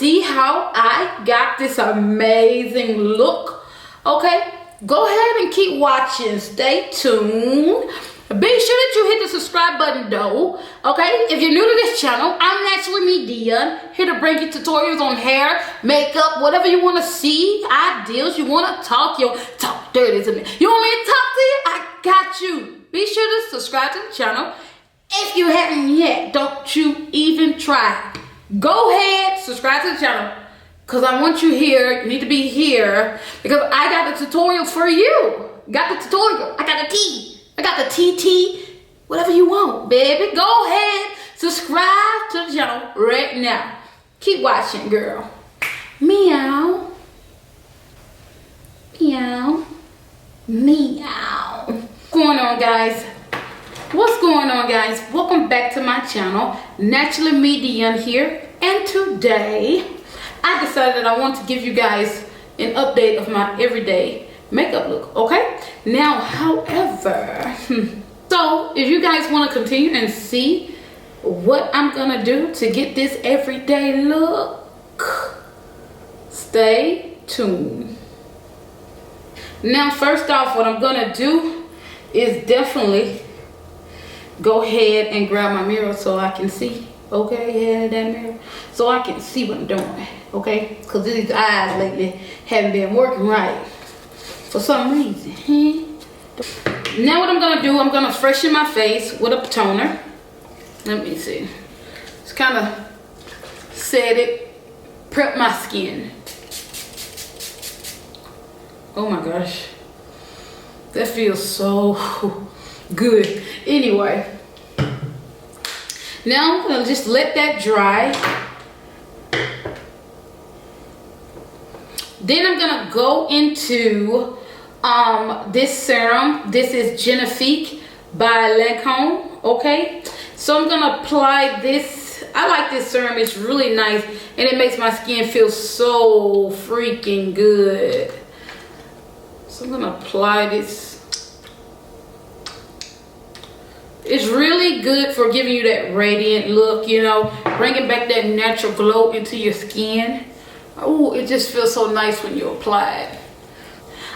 see how I got this amazing look? Okay, go ahead and keep watching. Stay tuned. Be sure that you hit the subscribe button though. Okay, if you're new to this channel, I'm Naturally Me Dion, here to bring you tutorials on hair, makeup, whatever you want to see, ideals, you want to talk, dirty to me. You want me to talk to you? I got you. Be sure to subscribe to the channel. If you haven't yet, don't you even try. Go ahead, subscribe to the channel, because I want you here. You need to be here because I got the tutorial for you. Got the tutorial. I got the tea. I got the TT. Whatever you want, baby. Go ahead, subscribe to the channel right now. Keep watching, girl. Meow. Meow. Meow. What's going on, guys? What's going on, guys? Welcome back to my channel. Naturally Me Dion here, and today I decided I want to give you guys an update of my everyday makeup look. Okay, now however, so if you guys want to continue and see what I'm gonna do to get this everyday look, stay tuned. Now first off, what I'm gonna do is definitely go ahead and grab my mirror so I can see. Okay, yeah, that mirror, so I can see what I'm doing. Okay, because these eyes lately haven't been working right for some reason. Now what I'm gonna do, I'm gonna freshen my face with a toner. Let me see. Just kind of set it, prep my skin. Oh my gosh, that feels so good. Anyway, now I'm gonna just let that dry. Then I'm gonna go into this serum. This is Genifique by Lancome. Okay, so I'm gonna apply this. I like this serum. It's really nice and it makes my skin feel so freaking good. So I'm gonna apply this. It's really good for giving you that radiant look, you know, bringing back that natural glow into your skin. Oh, it just feels so nice when you apply it.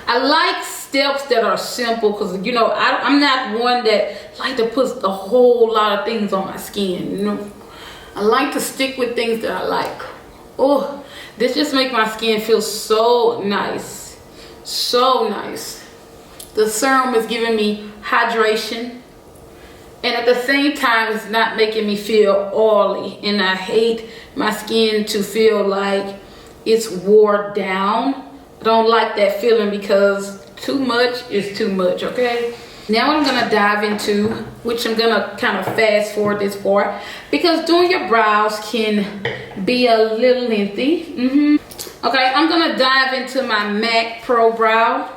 I like steps that are simple because, you know, I'm not one that like to put a whole lot of things on my skin, you know. I like to stick with things that I like. Oh, this just makes my skin feel so nice. So nice. The serum is giving me hydration. And at the same time, it's not making me feel oily. And I hate my skin to feel like it's wore down. I don't like that feeling because too much is too much, okay? Now what I'm gonna dive into, which I'm gonna kind of fast forward this part, because doing your brows can be a little lengthy. Okay, I'm gonna dive into my MAC Pro Brow.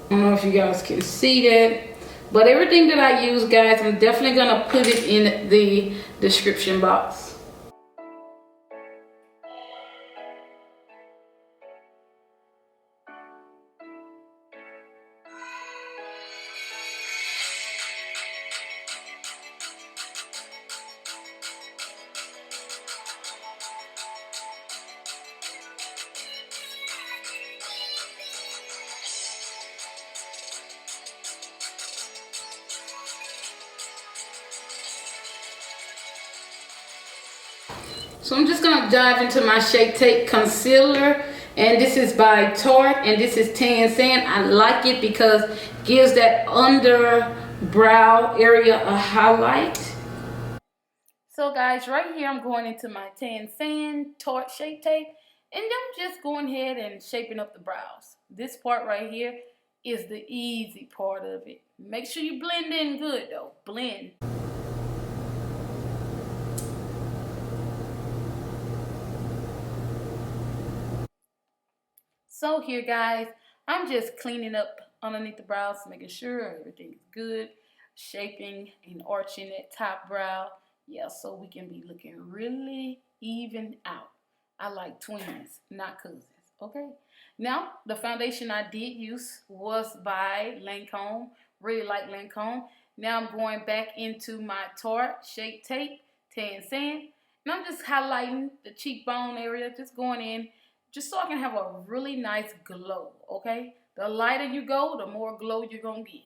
I don't know if you guys can see that, but everything that I use, guys, I'm definitely gonna put it in the description box. So I'm just gonna dive into my Shape Tape concealer, and this is by Tart, and this is Tan Sand. I like it because it gives that under brow area a highlight. So guys, right here I'm going into my Tan Sand Tart Shape Tape, and I'm just going ahead and shaping up the brows. This part right here is the easy part of it. Make sure you blend in good though, blend. So here, guys, I'm just cleaning up underneath the brows, making sure everything's good, shaping and arching that top brow. Yeah, so we can be looking really even out. I like twins, not cousins, okay? Now, the foundation I did use was by Lancome. Really like Lancome. Now I'm going back into my Tarte Shape Tape Tan Sand. And I'm just highlighting the cheekbone area, just going in, just so I can have a really nice glow, okay? The lighter you go, the more glow you're gonna get.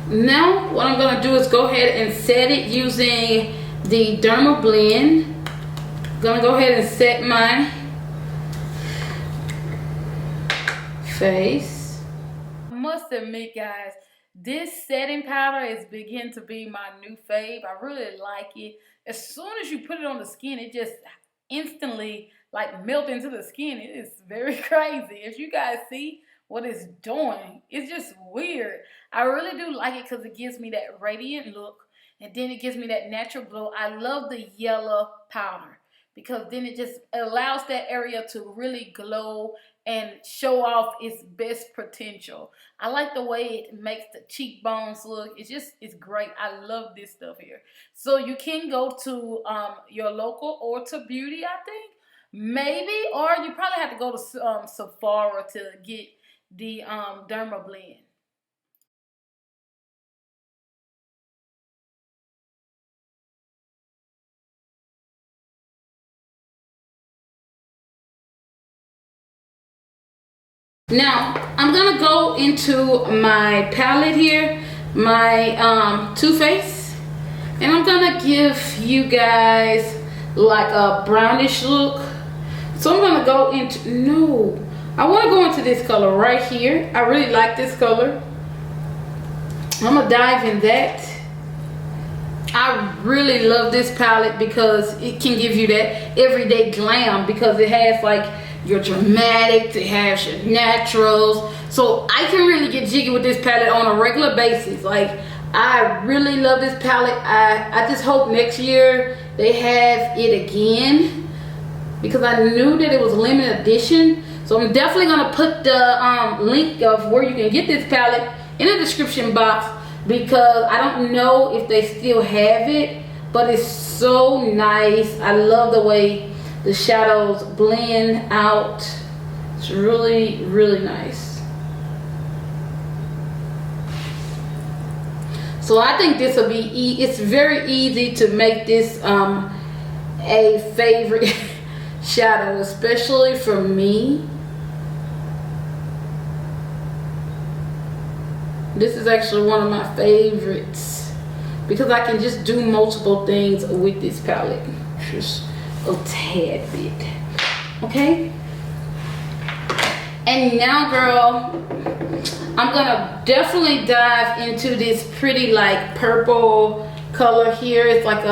Now, what I'm gonna do is go ahead and set it using the Derma Blend. Gonna go ahead and set my face. I must admit, guys, this setting powder is beginning to be my new fave. I really like it. As soon as you put it on the skin, it just instantly like melt into the skin. It is very crazy. As you guys see what it's doing, it's just weird. I really do like it because it gives me that radiant look, and then it gives me that natural glow. I love the yellow powder because then it just allows that area to really glow and show off its best potential. I like the way it makes the cheekbones look. It's great. I love this stuff here. So you can go to your local Ulta Beauty, I think, maybe, or you probably have to go to Sephora to get the Derma Blend. Now, I'm gonna go into my palette here, my Too Faced, and I'm gonna give you guys like a brownish look. So I'm gonna go into, no, I wanna go into this color right here. I really like this color. I'm gonna dive in that. I really love this palette because it can give you that everyday glam, because it has like your dramatics, it has your naturals. So I can really get jiggy with this palette on a regular basis. Like, I really love this palette. I just hope next year they have it again, because I knew that it was a limited edition. So I'm definitely gonna put the link of where you can get this palette in the description box, because I don't know if they still have it, but it's so nice. I love the way the shadows blend out. It's really, really nice. So I think this will be, it's very easy to make this a favorite shadow, especially for me. This is actually one of my favorites because I can just do multiple things with this palette. Just a tad bit. Okay? And now, girl, I'm gonna definitely dive into this pretty like purple color here. It's like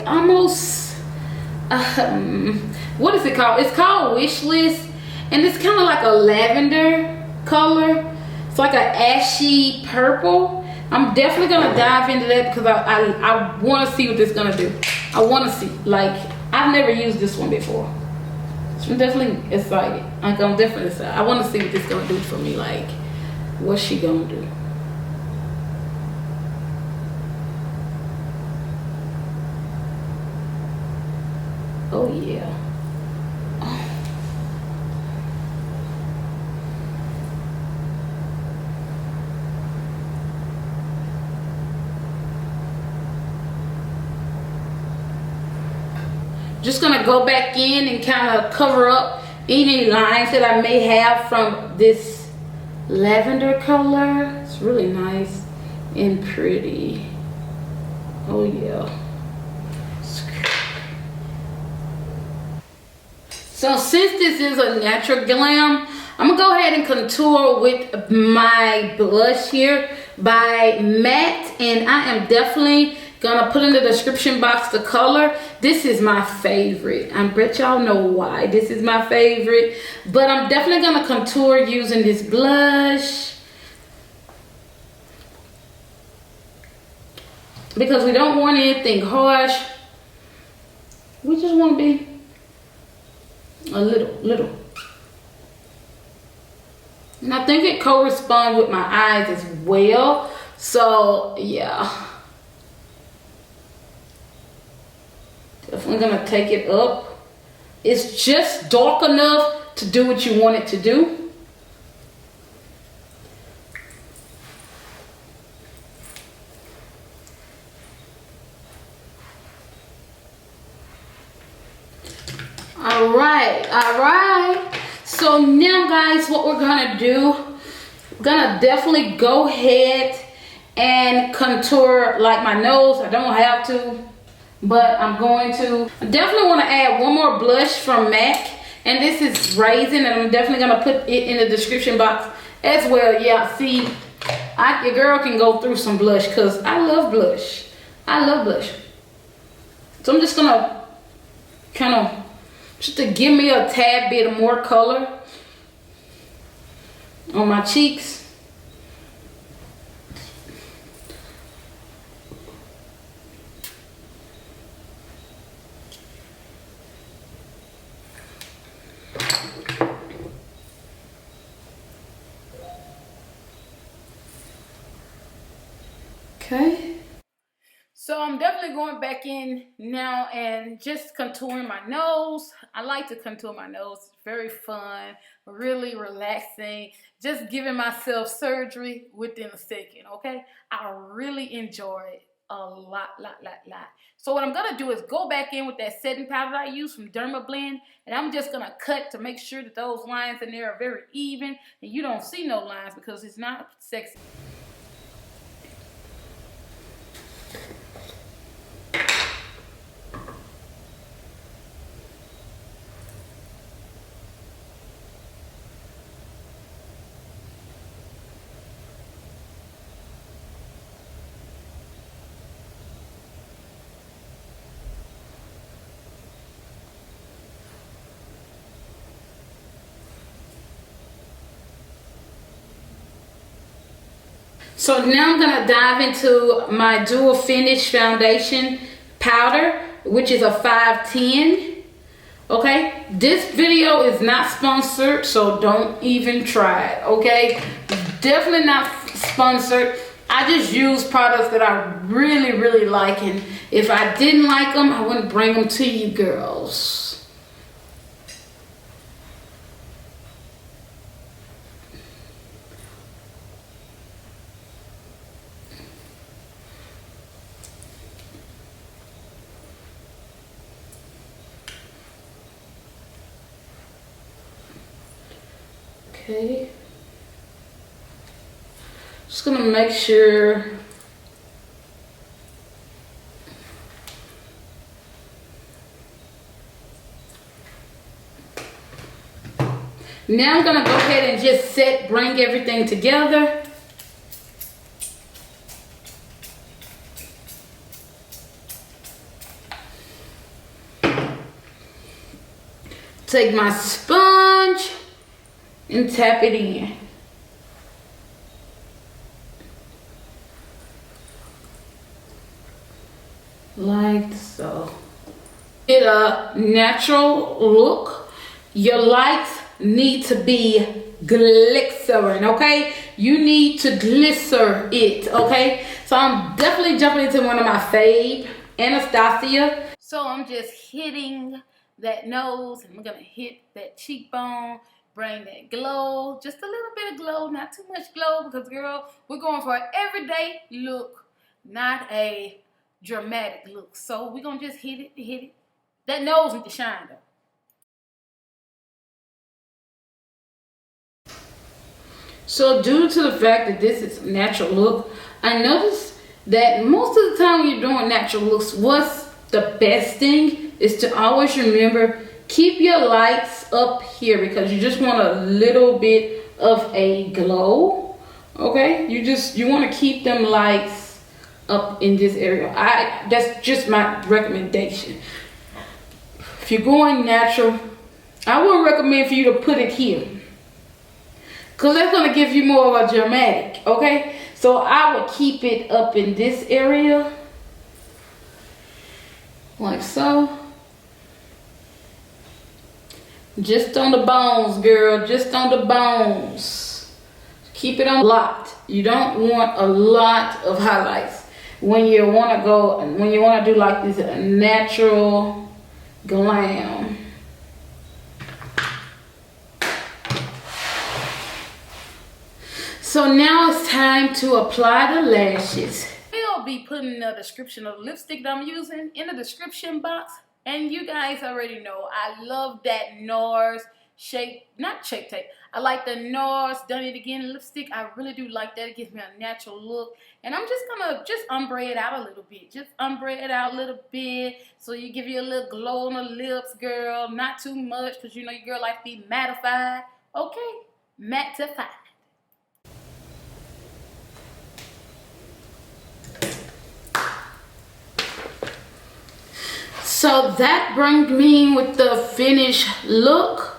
almost what is it called? It's called Wish List, and it's kind of like a lavender color. It's like an ashy purple. I'm definitely gonna dive into that because I want to see what this is gonna do. I want to see, like, I've never used this one before. So I'm definitely excited. I'm definitely excited. I want to see what this is gonna do for me. Like, what's she gonna do? Oh yeah. Just gonna go back in and kind of cover up any lines that I may have from this lavender color. It's really nice and pretty. Oh yeah. So since this is a natural glam, I'm gonna go ahead and contour with my blush here by Matte, and I am definitely gonna put in the description box the color. This is my favorite. I bet y'all know why this is my favorite, but I'm definitely gonna contour using this blush because we don't want anything harsh. We just want to be a little. And I think it corresponds with my eyes as well. So yeah. Definitely gonna take it up. It's just dark enough to do what you want it to do. All right. So now, guys, what we're gonna do, we're gonna definitely go ahead and contour like my nose. I don't have to, but I'm going to. I definitely want to add one more blush from MAC, and this is Raisin, and I'm definitely gonna put it in the description box as well. Yeah, see, your girl can go through some blush because I love blush. So I'm just gonna kind of, just to give me a tad bit of more color on my cheeks. Okay. So I'm definitely going back in now and just contouring my nose. I like to contour my nose. It's very fun, really relaxing, just giving myself surgery within a second, okay? I really enjoy it a lot. So what I'm gonna do is go back in with that setting powder that I use from Dermablend, and I'm just gonna cut to make sure that those lines in there are very even and you don't see no lines because it's not sexy. So now I'm gonna dive into my dual finish foundation powder, which is a 510. Okay, this video is not sponsored, so don't even try it. Okay, definitely not sponsored. I just use products that I really like, and if I didn't like them, I wouldn't bring them to you girls. Okay, just gonna make sure now. I'm gonna go ahead and just bring everything together. Take my sponge and tap it in. Like so. Get a natural look. Your lights need to be glycerin, okay? You need to glycer it, okay? So I'm definitely jumping into one of my fave, Anastasia. So I'm just hitting that nose, and I'm gonna hit that cheekbone, bring that glow, just a little bit of glow, not too much glow, because girl, we're going for an everyday look, not a dramatic look. So we're gonna just hit it. That nose needs to shine though. So due to the fact that this is a natural look, I noticed that most of the time when you're doing natural looks, what's the best thing is to always remember, keep your lights up here because you just want a little bit of a glow, okay? You want to keep them lights up in this area. That's just my recommendation. If you're going natural, I would recommend for you to put it here, because that's going to give you more of a dramatic, okay? So I would keep it up in this area, like so. Just on the bones, girl, just on the bones. Keep it on locked. You don't want a lot of highlights when you want to do like this natural glam. So now it's time to apply the lashes. I'll be putting the description of the lipstick that I'm using in the description box And you guys already know I love that NARS not Shape Tape. I like the NARS Done It Again lipstick. I really do like that. It gives me a natural look. And I'm just gonna ombre it out a little bit. Just ombre it out a little bit so you give you a little glow on the lips, girl. Not too much, because you know your girl like to be mattified. Okay, mattified. So that brings me with the finished look.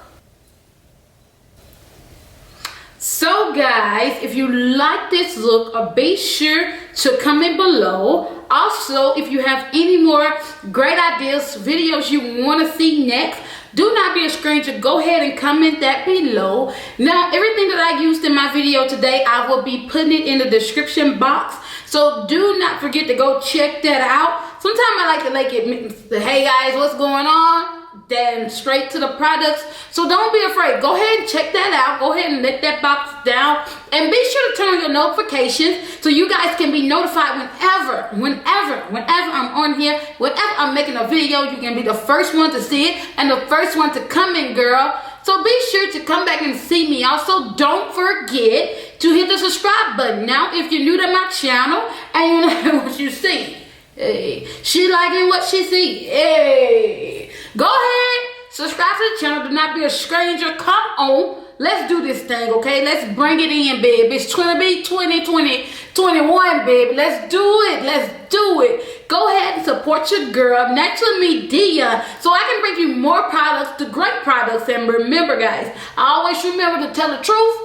So guys, if you like this look, be sure to comment below. Also, if you have any more great ideas, videos you want to see next, do not be a stranger. Go ahead and comment that below. Now, everything that I used in my video today, I will be putting it in the description box. So do not forget to go check that out. Sometimes I like it, hey guys, what's going on? Then straight to the products. So don't be afraid. Go ahead and check that out. Go ahead and let that box down. And be sure to turn on your notifications so you guys can be notified whenever I'm on here, whenever I'm making a video, you can be the first one to see it and the first one to comment, girl. So be sure to come back and see me. Also, don't forget to hit the subscribe button. Now, if you're new to my channel and you know what you see, hey, she liking what she see. Hey, go ahead, subscribe to the channel. Do not be a stranger. Come on, let's do this thing, okay? Let's bring it in, baby. It's 2021, baby. Let's do it. Let's do it. Go ahead and support your girl, Natural Media, so I can bring you more products, the great products. And remember, guys, I always remember to tell the truth.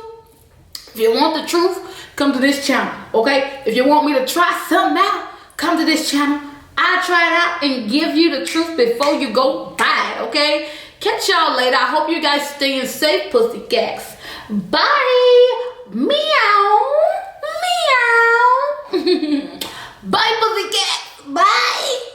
If you want the truth, come to this channel, okay? If you want me to try something out, come to this channel. I'll try it out and give you the truth before you go buy it, okay? Catch y'all later. I hope you guys staying safe, pussycats. Bye. Meow. Meow. Bye, pussycats. Bye.